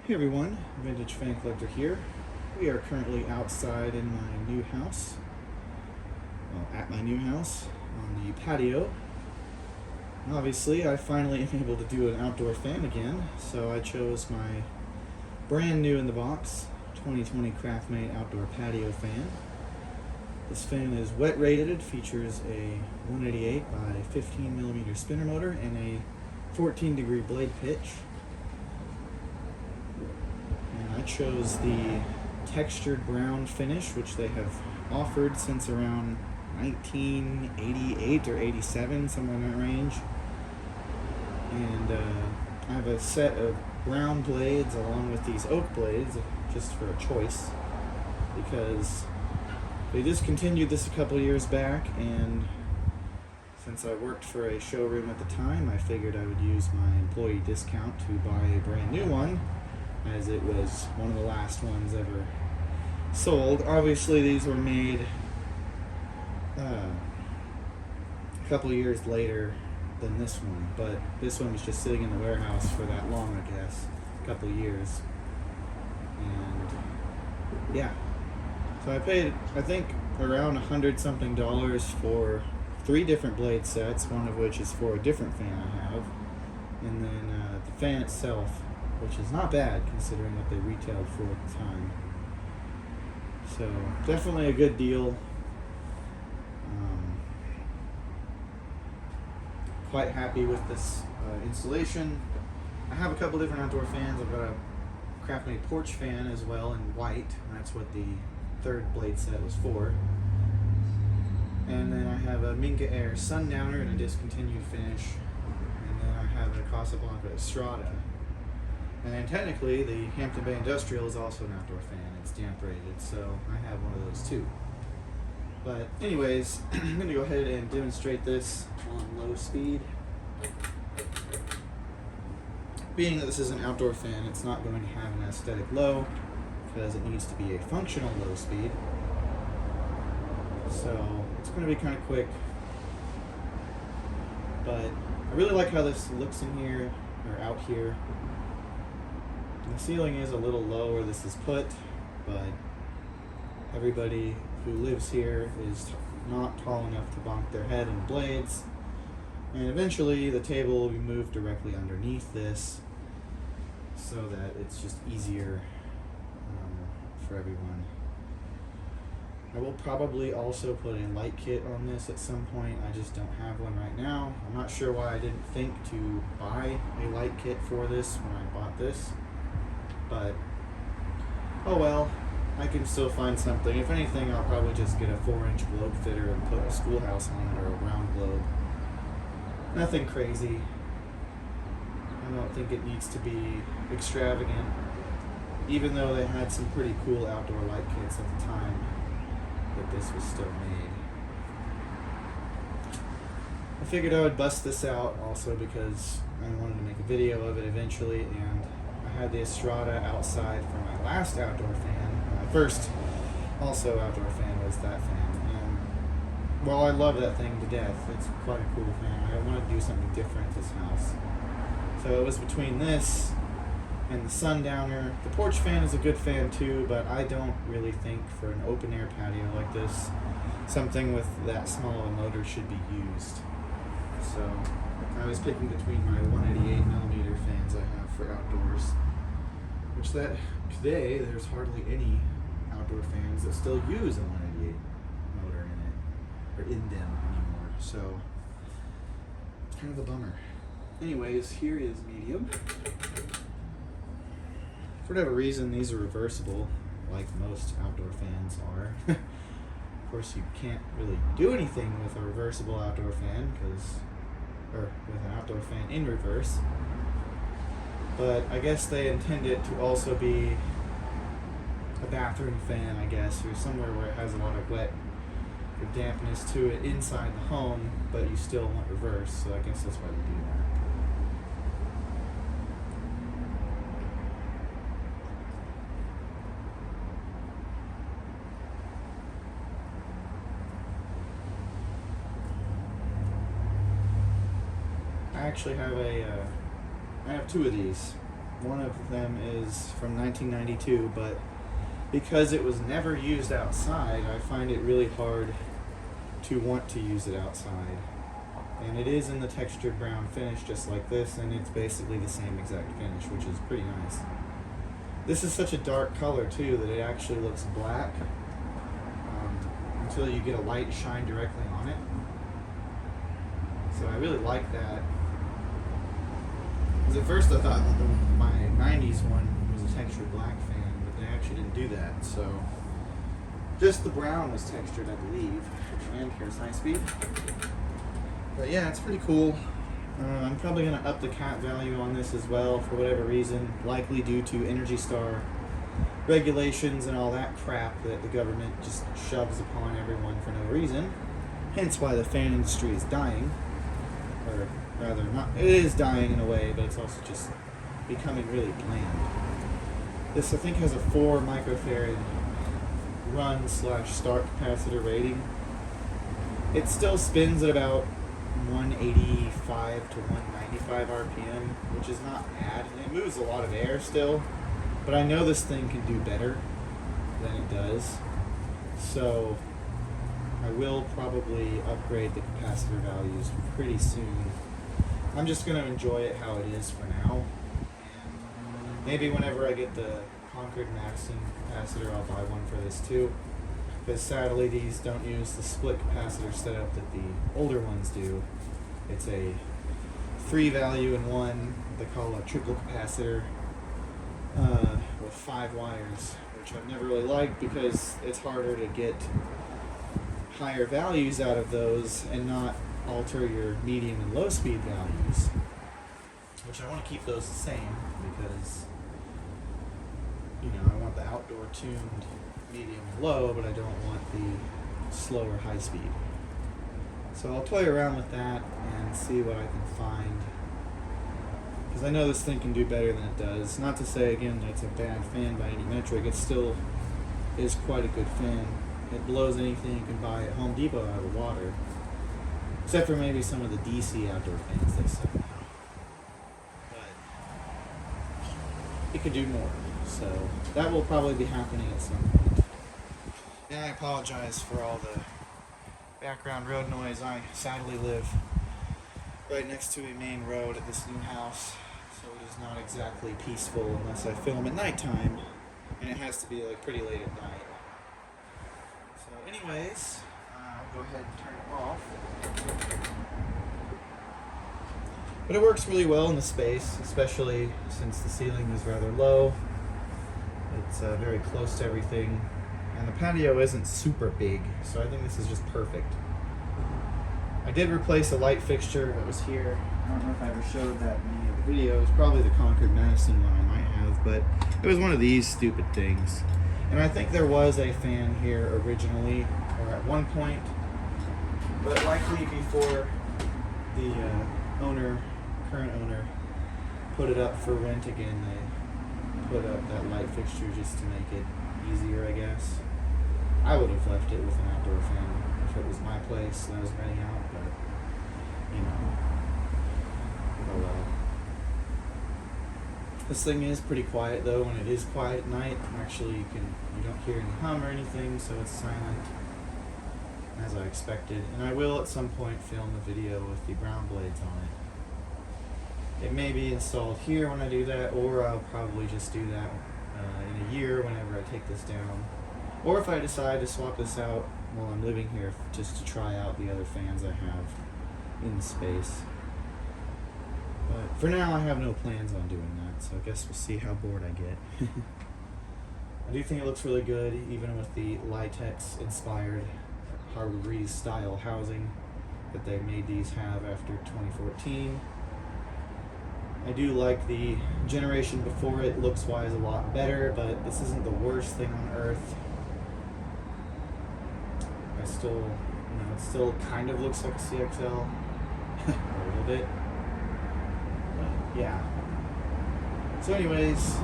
Hey everyone, Vintage Fan Collector here. We are currently outside in my new house, at my new house, on the patio. And obviously, I finally am able to do an outdoor fan again, so I chose my brand new in the box 2020 Craftmade Outdoor Patio Fan. This fan is wet rated, features a 188 by 15 millimeter spinner motor and a 14-degree blade pitch. I chose the textured brown finish, which they have offered since around 1988 or 87, somewhere in that range. And I have a set of brown blades along with these oak blades, just for a choice, because they discontinued this a couple years back, and since I worked for a showroom at the time, I figured I would use my employee discount to buy a brand new one, as it was one of the last ones ever sold. Obviously, these were made a couple years later than this one, but this one was just sitting in the warehouse for that long, I guess, a couple years. And yeah, so I paid, I think, around $100-something for 3 different blade sets, one of which is for a different fan I have, and then the fan itself, which is not bad considering what they retailed for at the time. So definitely a good deal. Quite happy with this installation. I have a couple different outdoor fans. I've got a Craftmade porch fan as well in white. That's what the third blade set was for. And then I have a Minka Air Sundowner in a discontinued finish. And then I have a Casablanca Estrada. And then technically, the Hampton Bay Industrial is also an outdoor fan. It's damp rated, so I have one of those too. But anyways, I'm going to go ahead and demonstrate this on low speed. Being that this is an outdoor fan, it's not going to have an aesthetic low, because it needs to be a functional low speed. So it's going to be kind of quick. But I really like how this looks in here, or out here. The ceiling is a little low where this is put, but everybody who lives here is not tall enough to bonk their head in blades. And eventually the table will be moved directly underneath this so that it's just easier for everyone. I will probably also put a light kit on this at some point. I just don't have one right now. I'm not sure why I didn't think to buy a light kit for this when I bought this. But, oh well, I can still find something. If anything, I'll probably just get a 4-inch globe fitter and put a schoolhouse on it, or a round globe. Nothing crazy. I don't think it needs to be extravagant, even though they had some pretty cool outdoor light kits at the time that this was still made. I figured I would bust this out also because I wanted to make a video of it eventually, and I had the Estrada outside for my last outdoor fan. My first also outdoor fan was that fan. And well, I love that thing to death. It's quite a cool fan. I wanted to do something different at this house. So it was between this and the Sundowner. The porch fan is a good fan too, but I don't really think for an open air patio like this, something with that small of a motor should be used. So I was picking between my 188 millimeter fans I have for outdoors, which that today there's hardly any outdoor fans that still use a 188 motor in it, or in them anymore. So it's kind of a bummer. Anyways, here is medium. For whatever reason, these are reversible, like most outdoor fans are. Of course, you can't really do anything with a reversible outdoor fan, or with an outdoor fan in reverse. But I guess they intend it to also be a bathroom fan, I guess, or somewhere where it has a lot of wet or dampness to it inside the home, but you still want reverse, so I guess that's why they do that. I actually have I have 2 of these. One of them is from 1992, but because it was never used outside, I find it really hard to want to use it outside. And it is in the textured brown finish just like this, and it's basically the same exact finish, which is pretty nice. This is such a dark color too that it actually looks black until you get a light shine directly on it. So I really like that. Because at first I thought my 90s one was a textured black fan, but they actually didn't do that. So just the brown was textured, I believe. And here's high speed. But yeah, it's pretty cool. I'm probably going to up the cat value on this as well for whatever reason, likely due to Energy Star regulations and all that crap that the government just shoves upon everyone for no reason. Hence why the fan industry is dying. Or rather, not, it is dying in a way, but it's also just becoming really bland. This, I think, has a 4 microfarad run/start capacitor rating. It still spins at about 185 to 195 RPM, which is not bad. It moves a lot of air still, but I know this thing can do better than it does. So I will probably upgrade the capacitor values pretty soon. I'm just going to enjoy it how it is for now. And maybe whenever I get the Concord Madison capacitor, I'll buy one for this too. Because sadly these don't use the split capacitor setup that the older ones do. It's a 3 value in one, they call a triple capacitor, with 5 wires, which I've never really liked because it's harder to get higher values out of those and not alter your medium and low speed values, which I want to keep those the same because, you know, I want the outdoor tuned medium and low, but I don't want the slower high speed. So I'll toy around with that and see what I can find, because I know this thing can do better than it does. Not to say again that it's a bad fan by any metric, it still is quite a good fan. It blows anything you can buy at Home Depot out of the water, except for maybe some of the DC outdoor fans they sell now. But it could do more, so that will probably be happening at some point. And I apologize for all the background road noise. I sadly live right next to a main road at this new house, so it is not exactly peaceful unless I film at nighttime, and it has to be like pretty late at night. So anyways, I'll go ahead and turn it off. But it works really well in the space, especially since the ceiling is rather low. It's very close to everything. And the patio isn't super big, so I think this is just perfect. I did replace a light fixture that was here. I don't know if I ever showed that in any of the videos. Probably the Concord Madison one I might have, but it was one of these stupid things. And I think there was a fan here originally, or at one point, but likely before the current owner, put it up for rent again, they put up that light fixture just to make it easier, I guess. I would have left it with an outdoor fan if it was my place and I was renting out, but you know, oh well. This thing is pretty quiet though. When it is quiet at night, actually you don't hear any hum or anything, so it's silent, as I expected. And I will at some point film a video with the brown blades on it. It may be installed here when I do that, or I'll probably just do that in a year whenever I take this down. Or if I decide to swap this out while I'm living here just to try out the other fans I have in the space. But for now I have no plans on doing that, so I guess we'll see how bored I get. I do think it looks really good, even with the latex inspired Harbor Breeze style housing that they made these have after 2014. I do like the generation before it, looks-wise a lot better, but this isn't the worst thing on earth. I still, you know, it still kind of looks like a CXL, a little bit, but yeah. So anyways,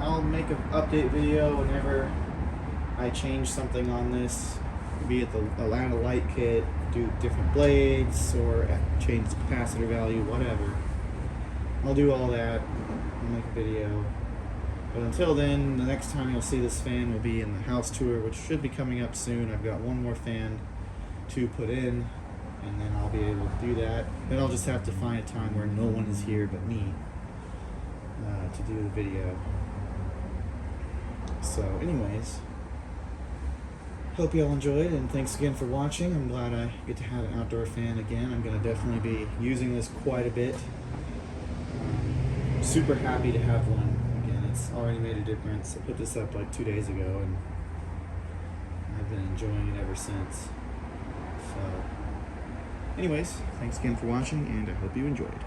I'll make an update video whenever I change something on this, be it the Atlanta light kit, do different blades, or change the capacitor value, whatever. I'll do all that. I'll make a video. But until then, the next time you'll see this fan will be in the house tour, which should be coming up soon. I've got one more fan to put in, and then I'll be able to do that. Then I'll just have to find a time where no one is here but me to do the video. So anyways, hope you all enjoyed, and thanks again for watching. I'm glad I get to have an outdoor fan again. I'm going to definitely be using this quite a bit. Super happy to have one again. It's already made a difference. I put this up like 2 days ago, and I've been enjoying it ever since. So anyways, thanks again for watching, and I hope you enjoyed.